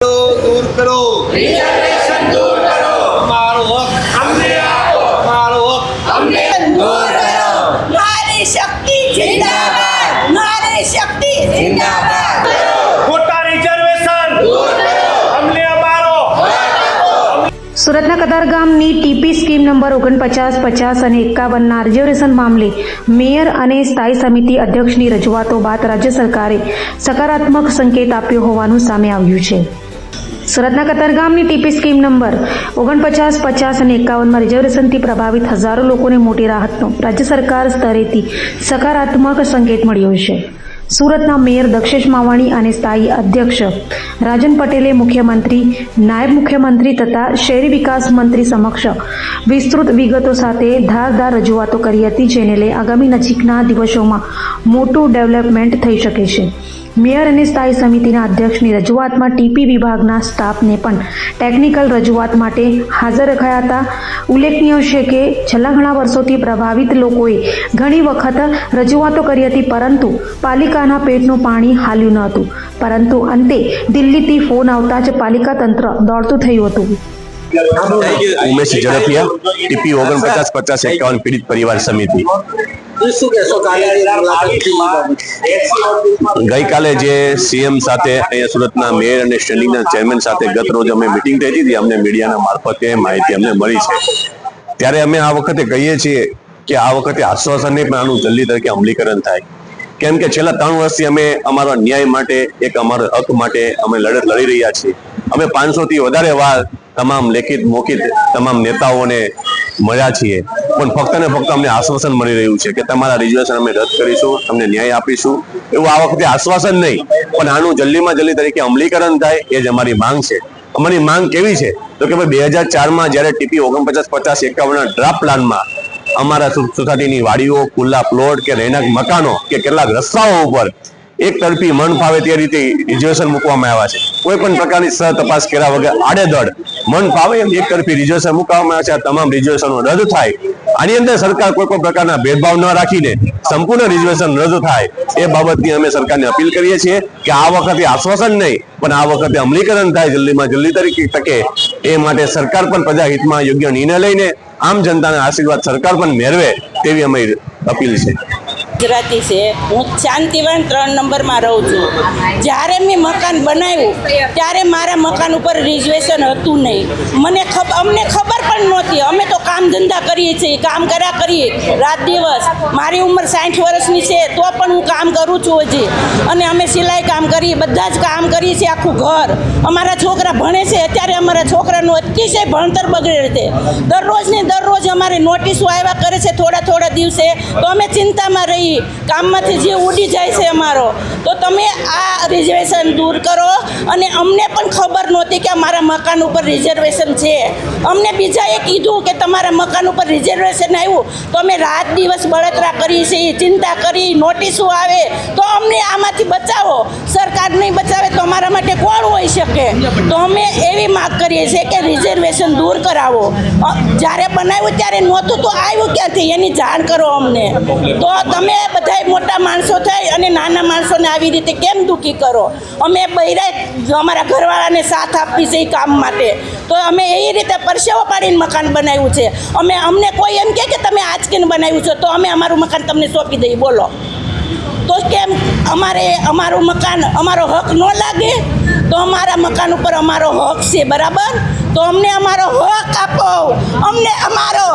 दूर करो, रिजर्वेशन दूर करो, हमारो हक हमने आपको, हमारो हक हमने दूर करो, नारी शक्ति जिंदाबाद, नारी शक्ति जिंदाबाद। ખોટા રિઝર્વેશન दूर करो, અમને અમારો સુરતના કતારગામની ટીપી સ્કીમ નંબર 49, 50 અને 51ના રિઝર્વેશન મામલે મેયર અને સ્થાયી સમિતિ અધ્યક્ષની રજૂઆતો બાદ રાજ્ય સરકારે સકારાત્મક સંકેત આપ્યો હોવાનું સામે આવ્યું છે। સુરતના કતારગામની ટીપી સ્કીમ નંબર 49, 50 અને 51માં રિઝર્વેશનથી પ્રભાવિત હજારો લોકોને મોટી રાહતનો રાજ્ય સરકાર સ્તરેથી સકારાત્મક સંકેત મળ્યો છે। સુરતના મેયર દક્ષેશ માવાણી અને સ્થાયી અધ્યક્ષ રાજન પટેલે મુખ્યમંત્રી, નાયબ મુખ્યમંત્રી તથા શહેરી વિકાસ મંત્રી સમક્ષ વિસ્તૃત વિગતો સાથે ધારદાર રજૂઆતો કરી હતી, જેને લઈ આગામી નજીકના દિવસોમાં મોટું ડેવલપમેન્ટ થઈ શકે છે। મેયર અને સ્થાયી સમિતિના અધ્યક્ષની રજૂઆતમાં ટીપી વિભાગના સ્ટાફને પણ ટેકનિકલ રજૂઆત માટે હાજર રખાયા હતા। ઉલ્લેખનીય છે કે છેલ્લા ઘણા વર્ષોથી પ્રભાવિત લોકોએ ઘણી વખત રજૂઆતો કરી હતી, પરંતુ પાલિકાના પેટનું પાણી હાલ્યું ન હતું। પરંતુ અંતે દિલ્હીથી ફોન આવતા જ પાલિકા તંત્ર દોડતું થયું હતું। ઉમેશ ઝડપિયા, ટીપી 49, 50, 51 પીડિત પરિવાર સમિતિ। ગઈકાલે જે સીએમ સાથે અહીંયા સુરતના મેયર અને સ્ટેન્ડિંગના ચેરમેન સાથે ગત રોજ અમે મિટિંગ થઈ હતી, અમને મીડિયાના મારફતે માહિતી અમને મળી છે। ત્યારે અમે આ વખતે કહીએ છીએ કે આ વખતે આશ્વાસન નહીં, પણ આનું જલ્દી તરીકે અમલીકરણ થાય, કેમ કે છેલ્લા 3 વર્ષથી અમે અમારા ન્યાય માટે, એક અમારા હક માટે અમે લડત લડી રહ્યા છીએ। અમે 500થી વધારે વાર તમામ લેખિત મૌખિક તમામ નેતાઓને મળ્યા છીએ, પણ ફક્ત ને ફક્ત અમને આશ્વાસન મળી રહ્યું છે કે તમારા રિઝર્વેશન અમે રદ કરીશું, તમને ન્યાય આપીશું। એવું આ વખતે આશ્વાસન નહીં, પણ આનું જલ્દીમાં જલ્દી તરીકે અમલીકરણ થાય એ જ અમારી માંગ છે। અમારી માંગ કેવી છે તો કે ભાઈ 2004માં જ્યારે ટીપી 49, 50, 51ના ડ્રાફ્ટ પ્લાનમાં અમારા સોસાયટીની વાડીઓ, ખુલ્લા પ્લોટ કે રહેણાંક મકાનો કે કેટલાક રસ્તાઓ ઉપર એક તરફી મન ફાવે તે રીતે રિઝર્વેશન મૂકવામાં આવ્યા છે। કોઈ પણ પ્રકારની સહ તપાસ કર્યા વગર આડેધડ મન ફાવે એમ એક તરફી રિઝર્વેશન મૂકવામાં આવ્યા છે। આ તમામ રિઝર્વેશનો રદ થાય, આની અંદર સરકાર કોઈ પણ પ્રકારના ભેદભાવ ન રાખીને સંપૂર્ણ રિઝર્વેશન રદ થાય એ બાબતની અમે સરકારને અપીલ કરીએ છીએ કે આ વખતે આશ્વાસન નહીં, પણ આ વખતે અમલીકરણ થાય જલ્દીમાં જલ્દી તરીકે તકે, એ માટે સરકાર પણ પ્રજાહિતમાં યોગ્ય નિર્ણય લઈને આમ જનતાના આશીર્વાદ સરકાર પણ મેળવે તેવી અમારી અપીલ છે। ગુજરાતી છે, હું શાંતિવન 3 નંબરમાં રહું છું। જ્યારે મેં મકાન બનાવ્યું ત્યારે મારા મકાન ઉપર રિઝર્વેશન હતું નહીં। અમને ખબર પણ નહોતી। અમે તો કામ ધંધા કરીએ છીએ, કામ કર્યા કરીએ રાત દિવસ। મારી ઉંમર 60 વર્ષની છે તો પણ હું કામ કરું છું હજી, અને અમે સિલાઈ કામ કરીએ, બધા જ કામ કરીએ છીએ, આખું ઘર। અમારા છોકરા ભણે છે, અત્યારે અમારા છોકરાનું અતિશય ભણતર બગડે છે। દરરોજ ને દરરોજ અમારે નોટિસો આવ્યા કરે છે થોડા દિવસે, તો અમે ચિંતામાં રહીએ, કામમાંથી જે ઉડી જાય છે અમારો। તો તમે આ રિઝર્વેશન દૂર કરો। અને અમને પણ ખબર નહોતી કે અમારા મકાન ઉપર રિઝર્વેશન છે। અમને બીજાએ કીધું કે તમારા મકાન ઉપર રિઝર્વેશન આવ્યું, તો અમે રાત દિવસ બળતરા કરી છે, ચિંતા કરી, નોટિસો આવે તો અમને આમાંથી બચાવો। સરકાર નહીં બચાવે તો અમારા માટે કોણ હોઈ શકે? તો અમે એવી માગ કરીએ છીએ કે રિઝર્વેશન દૂર કરાવો। જ્યારે બનાવ્યું ત્યારે નહોતું તો આવ્યું ક્યાંથી એની જાણ કરો અમને। તો તમે બધા મોટા માણસો થઈ અને નાના માણસોને આવી રીતે કેમ દુઃખી કરો? અમે બૈરા અમારા ઘરવાળાને સાથ આપી છે એ કામ માટે, તો અમે એ રીતે પરસેવો પાડીને મકાન બનાવ્યું છે। અમને કોઈ એમ કે તમે આજકીને બનાવ્યું છે તો અમે અમારું મકાન તમને સોંપી દઈએ, બોલો તો કેમ? અમારું મકાન અમારો હક ન લાગે? તો અમારા મકાન ઉપર અમારો હક છે, બરાબર? તો અમને અમારો હક આપો, અમને અમારો